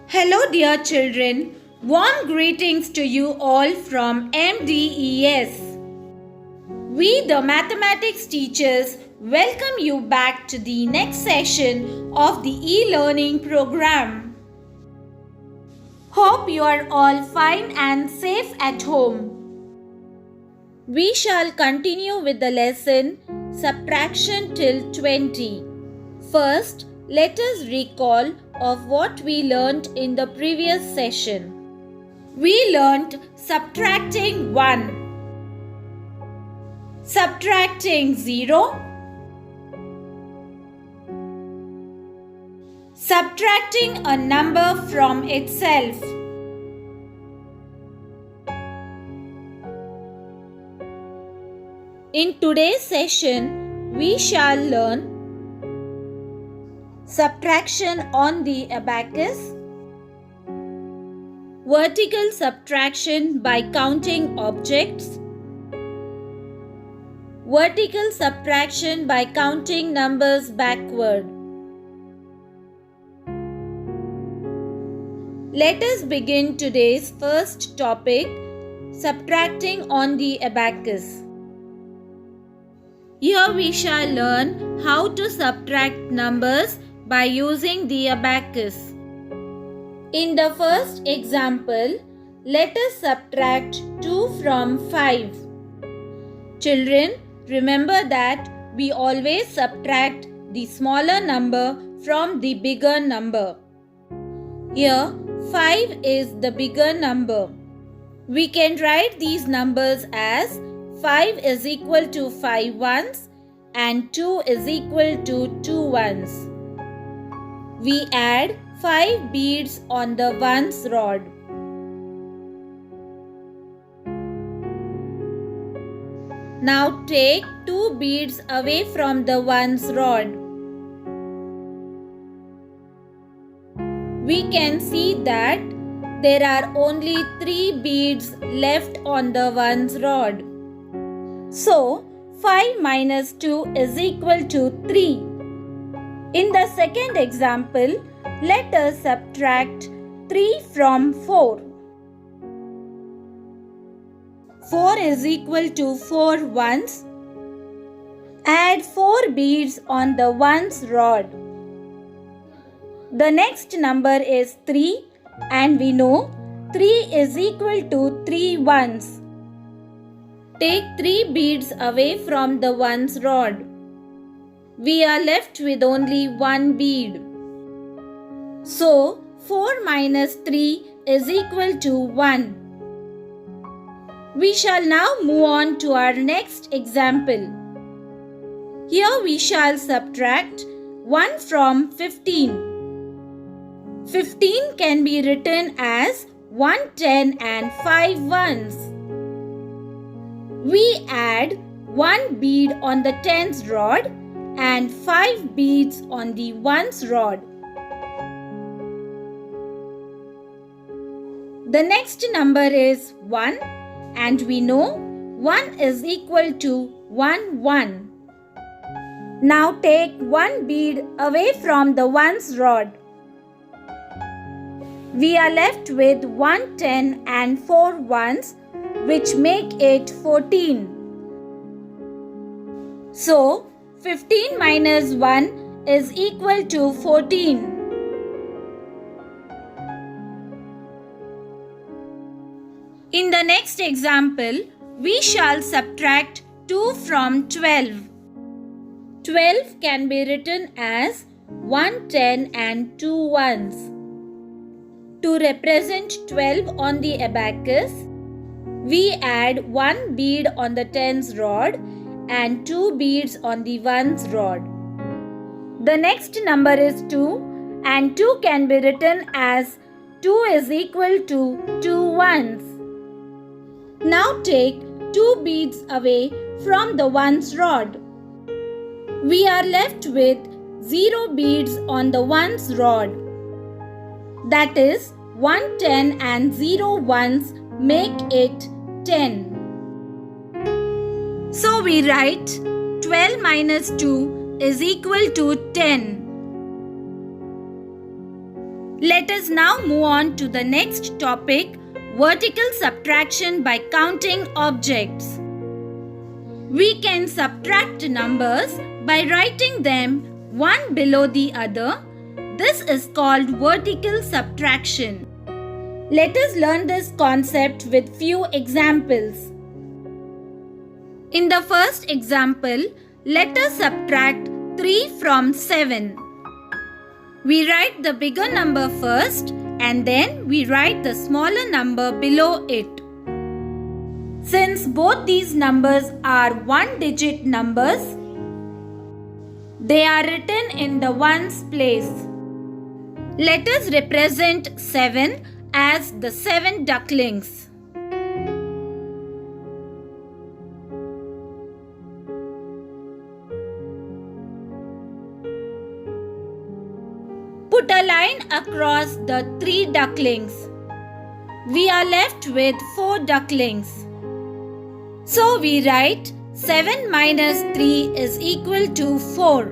Hello, dear children. Warm greetings to you all from MDES. We, the mathematics teachers, welcome you back to the next session of the e-learning program. Hope you are all fine and safe at home. We shall continue with the lesson Subtraction till 20. First, let us recall of what we learnt in the previous session. We learnt subtracting 1, subtracting 0, subtracting a number from itself. In today's session, we shall learn subtraction on the abacus, vertical subtraction by counting objects, vertical subtraction by counting numbers backward. Let us begin today's first topic, subtracting on the abacus. Here we shall learn how to subtract numbers by using the abacus. In the first example, let us subtract 2 from 5. Children, remember that we always subtract the smaller number from the bigger number. Here, 5 is the bigger number. We can write these numbers as 5 is equal to 5 ones and 2 is equal to 2 ones. We add 5 beads on the ones rod. Now take 2 beads away from the ones rod. We can see that there are only 3 beads left on the ones rod. So, 5 minus 2 is equal to 3. In the second example, let us subtract 3 from 4. 4 is equal to 4 ones. Add 4 beads on the ones rod. The next number is 3 and we know 3 is equal to 3 ones. Take 3 beads away from the ones rod. We are left with only 1 bead. So, 4 minus 3 is equal to 1. We shall now move on to our next example. Here we shall subtract 1 from 15. 15 can be written as 1 10 and 5 ones. We add 1 bead on the tens rod and 5 beads on the ones rod. The next number is 1 and we know 1 is equal to 1 1. Now take 1 bead away from the ones rod. We are left with 1 10 and 4 ones, which make it 14. So, 15 minus 1 is equal to 14. In the next example, we shall subtract 2 from 12. 12 can be written as 1 10 and 2 ones. To represent 12 on the abacus, we add 1 bead on the tens rod and 2 beads on the ones rod. The next number is 2 and 2 can be written as 2 is equal to 2 ones. Now take 2 beads away from the ones rod. We are left with 0 beads on the ones rod. That is 1 10 and 0 ones make it 10. So we write 12 minus 2 is equal to 10. Let us now move on to the next topic, vertical subtraction by counting objects. We can subtract numbers by writing them one below the other. This is called vertical subtraction. Let us learn this concept with few examples. In the first example, let us subtract 3 from 7. We write the bigger number first and then we write the smaller number below it. Since both these numbers are one-digit numbers, they are written in the ones place. Let us represent 7 as the 7 ducklings. Put a line across the 3 ducklings. We are left with 4 ducklings. So we write 7 minus 3 is equal to 4.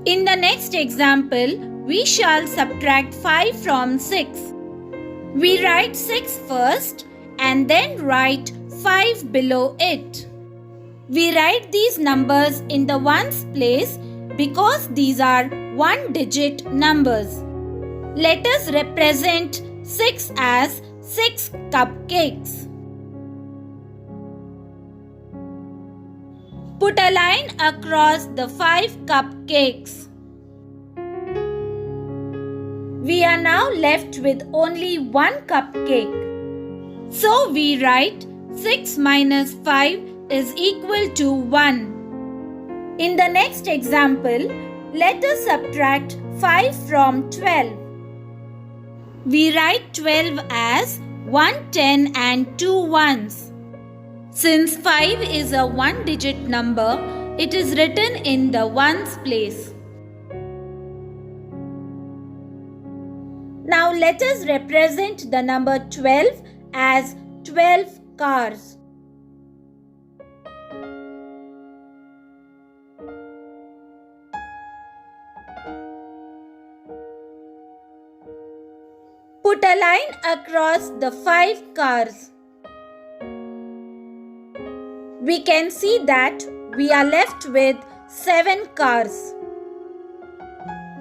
In the next example, we shall subtract 5 from 6. We write 6 first and then write 5 below it. We write these numbers in the ones place because these are one-digit numbers. Let us represent 6 as 6 cupcakes. Put a line across the 5 cupcakes. We are now left with only one cupcake. So we write 6 minus 5 is equal to 1. In the next example, let us subtract 5 from 12. We write 12 as 1 10 and 2 ones. Since 5 is a one-digit number, it is written in the ones place. Now let us represent the number 12 as 12 cars. Put a line across the 5 cars. We can see that we are left with 7 cars.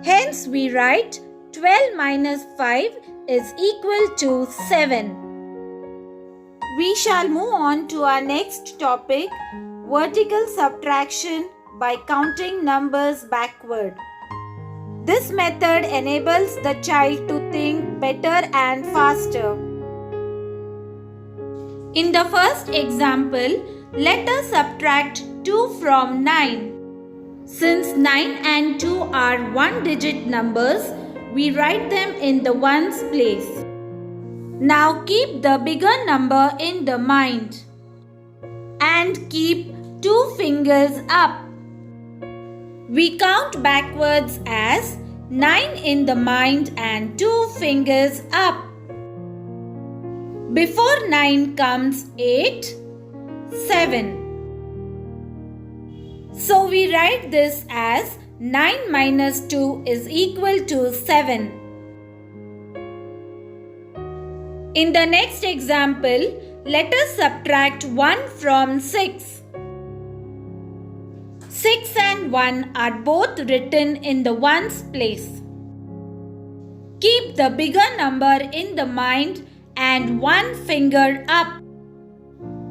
Hence we write 12 minus 5 is equal to 7. We shall move on to our next topic, vertical subtraction by counting numbers backward. This method enables the child to think better and faster. In the first example, let us subtract 2 from 9. Since 9 and 2 are one-digit numbers, we write them in the ones place. Now keep the bigger number in the mind and keep 2 fingers up. We count backwards as 9 in the mind and 2 fingers up. Before 9 comes 8, 7. So we write this as 9 minus 2 is equal to 7. In the next example, let us subtract 1 from 6. 6 and 1 are both written in the ones place. Keep the bigger number in the mind and 1 finger up.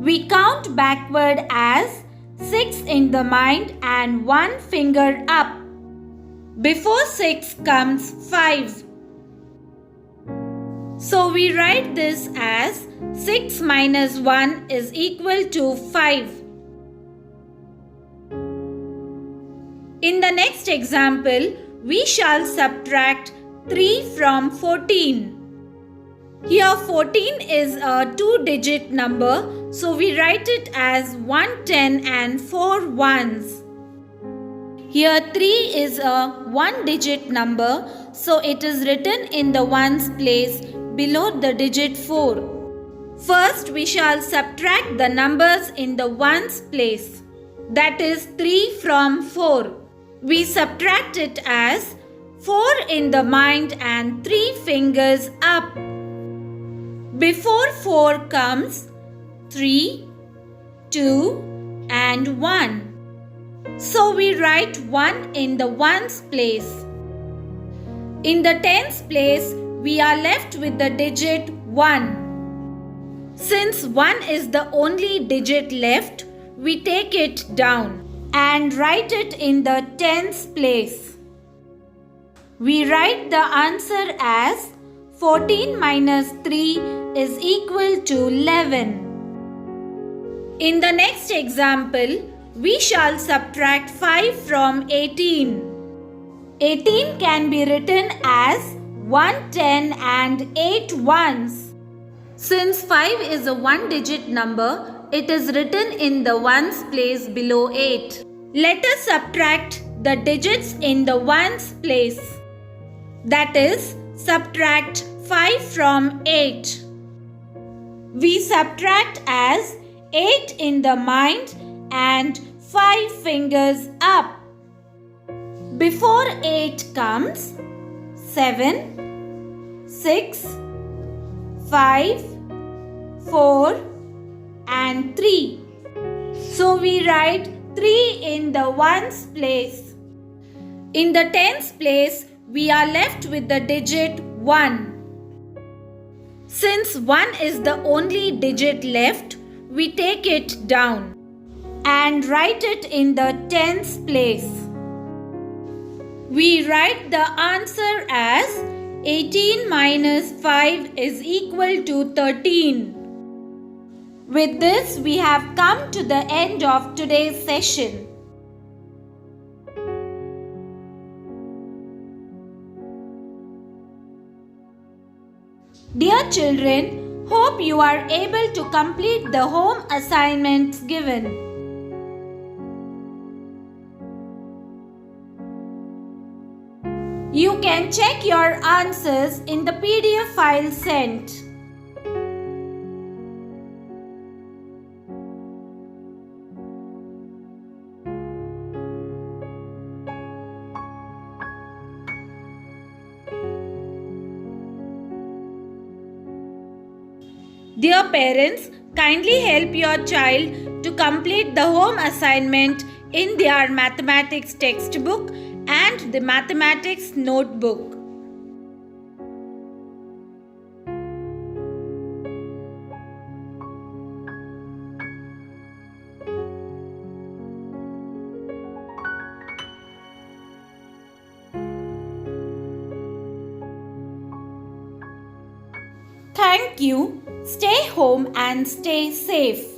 We count backward as 6 in the mind and 1 finger up. Before 6 comes 5. So we write this as 6 minus 1 is equal to 5. In the next example, we shall subtract 3 from 14. Here 14 is a 2-digit number, so we write it as 1 10 and 4 ones. Here 3 is a 1-digit number, so it is written in the ones place below the digit 4. First we shall subtract the numbers in the ones place, that is 3 from 4. We subtract it as 4 in the mind and 3 fingers up. Before 4 comes 3, 2 and 1. So we write 1 in the ones place. In the tens place, we are left with the digit 1. Since 1 is the only digit left, we take it down and write it in the tens place. We write the answer as 14 minus 3 is equal to 11. In the next example, we shall subtract 5 from 18. 18 can be written as 1 10 and 8 ones. Since 5 is a one-digit number, it is written in the ones place below 8. Let us subtract the digits in the ones place. That is, subtract 5 from 8. We subtract as 8 in the mind and 5 fingers up. Before 8 comes 7, 6, 5, 4 and 3. So we write 3 in the ones place. In the tens place, we are left with the digit 1. Since 1 is the only digit left, we take it down and write it in the tens place. We write the answer as 18 minus 5 is equal to 13. With this, we have come to the end of today's session. Dear children, hope you are able to complete the home assignments given. You can check your answers in the PDF file sent. Dear parents, kindly help your child to complete the home assignment in their mathematics textbook and the mathematics notebook. Thank you. Stay home and stay safe.